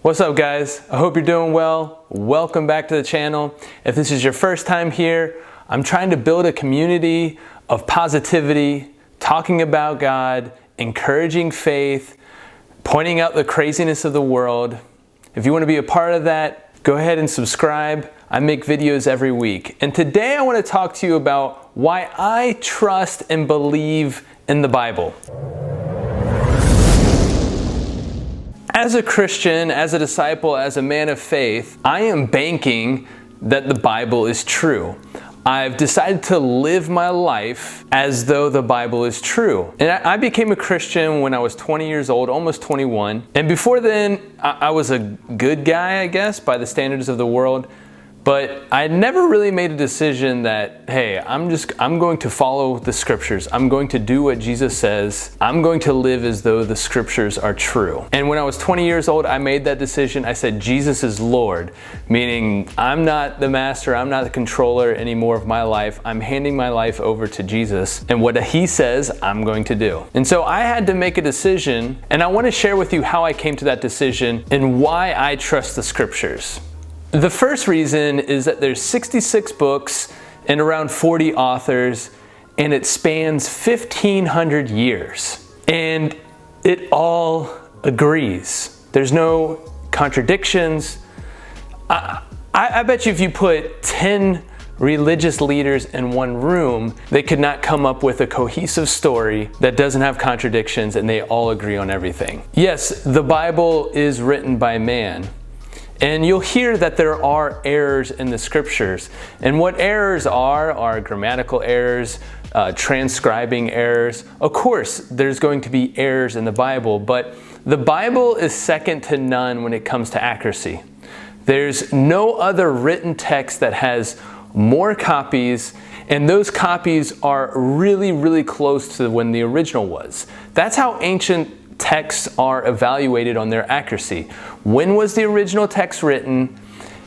What's up, guys? I hope you're doing well. Welcome back to the channel. If this is your first time here, I'm trying to build a community of positivity, talking about God, encouraging faith, pointing out the craziness of the world. If you want to be a part of that, go ahead and subscribe. I make videos every week. And today I want to talk to you about why I trust and believe in the Bible. As a Christian, as a disciple, as a man of faith, I am banking that the Bible is true. I've decided to live my life as though the Bible is true. And I became a Christian when I was 20 years old, almost 21. And before then, I was a good guy, I guess, by the standards of the world. But I never really made a decision that, hey, I'm going to follow the scriptures. I'm going to do what Jesus says. I'm going to live as though the scriptures are true. And when I was 20 years old, I made that decision. I said, Jesus is Lord, meaning I'm not the master. I'm not the controller anymore of my life. I'm handing my life over to Jesus. And what he says, I'm going to do. And so I had to make a decision. And I want to share with you how I came to that decision and why I trust the scriptures. The first reason is that there's 66 books and around 40 authors, and it spans 1,500 years. And it all agrees. There's no contradictions. I bet you if you put 10 religious leaders in one room, they could not come up with a cohesive story that doesn't have contradictions and they all agree on everything. Yes, the Bible is written by man. And you'll hear that there are errors in the scriptures. And what errors are grammatical errors, transcribing errors. Of course, there's going to be errors in the Bible, but the Bible is second to none when it comes to accuracy. There's no other written text that has more copies, and those copies are really, really close to when the original was. That's how ancient texts are evaluated on their accuracy. When was the original text written?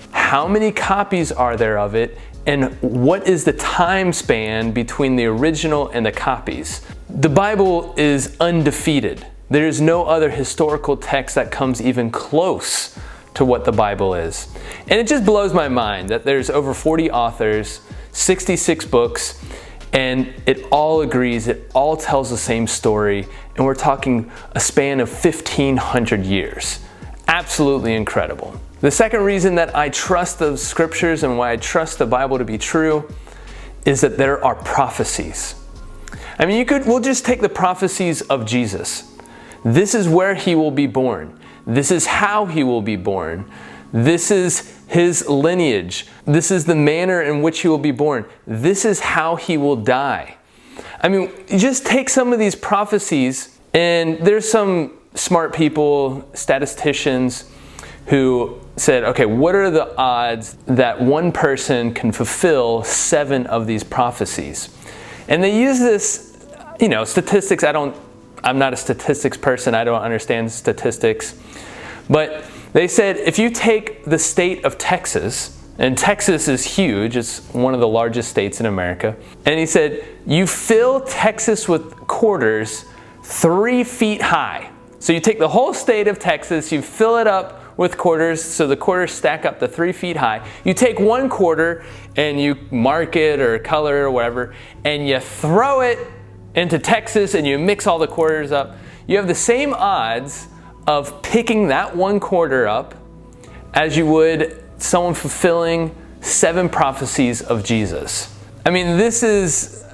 How many copies are there of it? And what is the time span between the original and the copies? The Bible is undefeated. There is no other historical text that comes even close to what the Bible is. And it just blows my mind that there's over 40 authors, 66 books, and it all agrees, it all tells the same story, and we're talking a span of 1,500 years. Absolutely incredible. The second reason that I trust the scriptures and why I trust the Bible to be true is that there are prophecies. I mean, we'll just take the prophecies of Jesus. This is where he will be born. This is how he will be born. This is his lineage. This is the manner in which he will be born. This is how he will die. I mean, just take some of these prophecies, and there's some smart people, statisticians, who said, okay, what are the odds that one person can fulfill 7 of these prophecies? And they use this, statistics. I'm not a statistics person. I don't understand statistics. But they said if you take the state of Texas, and Texas is huge, it's one of the largest states in America, and he said you fill Texas with quarters 3 feet high. So you take the whole state of Texas, you fill it up with quarters, so the quarters stack up to 3 feet high. You take one quarter and you mark it or color it or whatever, and you throw it into Texas and you mix all the quarters up. You have the same odds of picking that one quarter up as you would someone fulfilling 7 prophecies of Jesus. I mean, this is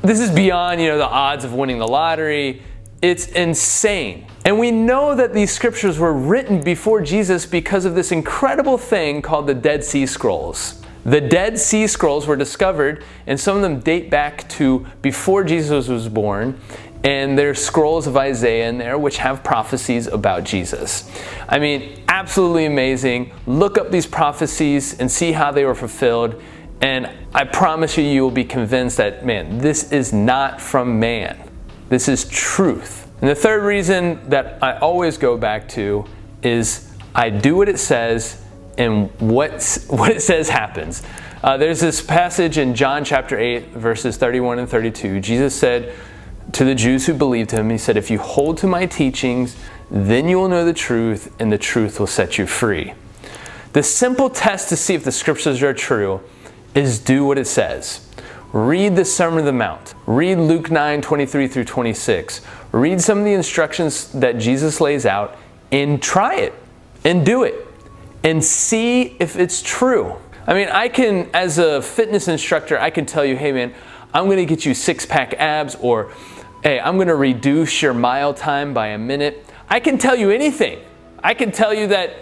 beyond, the odds of winning the lottery. It's insane. And we know that these scriptures were written before Jesus because of this incredible thing called the Dead Sea Scrolls. The Dead Sea Scrolls were discovered, and some of them date back to before Jesus was born. And there's scrolls of Isaiah in there which have prophecies about Jesus. I mean, absolutely amazing. Look up these prophecies and see how they were fulfilled. And I promise you, you will be convinced that, man, this is not from man. This is truth. And the third reason that I always go back to is I do what it says, and what it says happens. There's this passage in John chapter 8, verses 31 and 32. Jesus said to the Jews who believed him, he said, if you hold to my teachings, Then you will know the truth, and the truth will set you free. The simple test to see if the scriptures are true is do what it says. Read the Sermon on the Mount. Read Luke 9:23 through 26. Read some of the instructions that Jesus lays out and try it and do it and see if it's true. I mean, I can, as a fitness instructor, I can tell you, hey man, I'm going to get you six-pack abs, or hey, I'm going to reduce your mile time by a minute. I can tell you anything. I can tell you that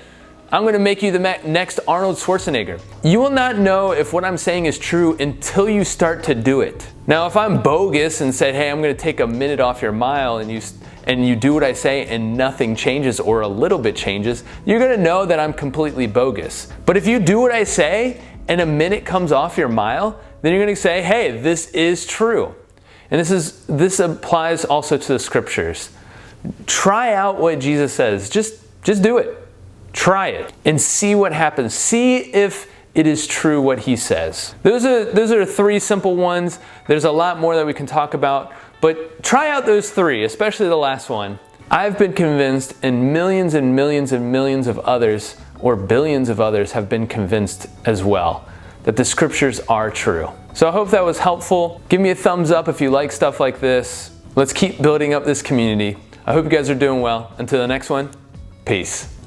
I'm going to make you the next Arnold Schwarzenegger. You will not know if what I'm saying is true until you start to do it. Now, if I'm bogus and said, hey, I'm going to take a minute off your mile, and you do what I say and nothing changes or a little bit changes, you're going to know that I'm completely bogus. But if you do what I say and a minute comes off your mile, then you're going to say, hey, this is true. And this applies also to the scriptures. Try out what Jesus says. Just do it. Try it and see what happens. See if it is true what he says. Those are three simple ones. There's a lot more that we can talk about, but try out those three, especially the last one. I've been convinced, and millions and millions and millions of others, or billions of others, have been convinced as well that the scriptures are true. So I hope that was helpful. Give me a thumbs up if you like stuff like this. Let's keep building up this community. I hope you guys are doing well. Until the next one, peace.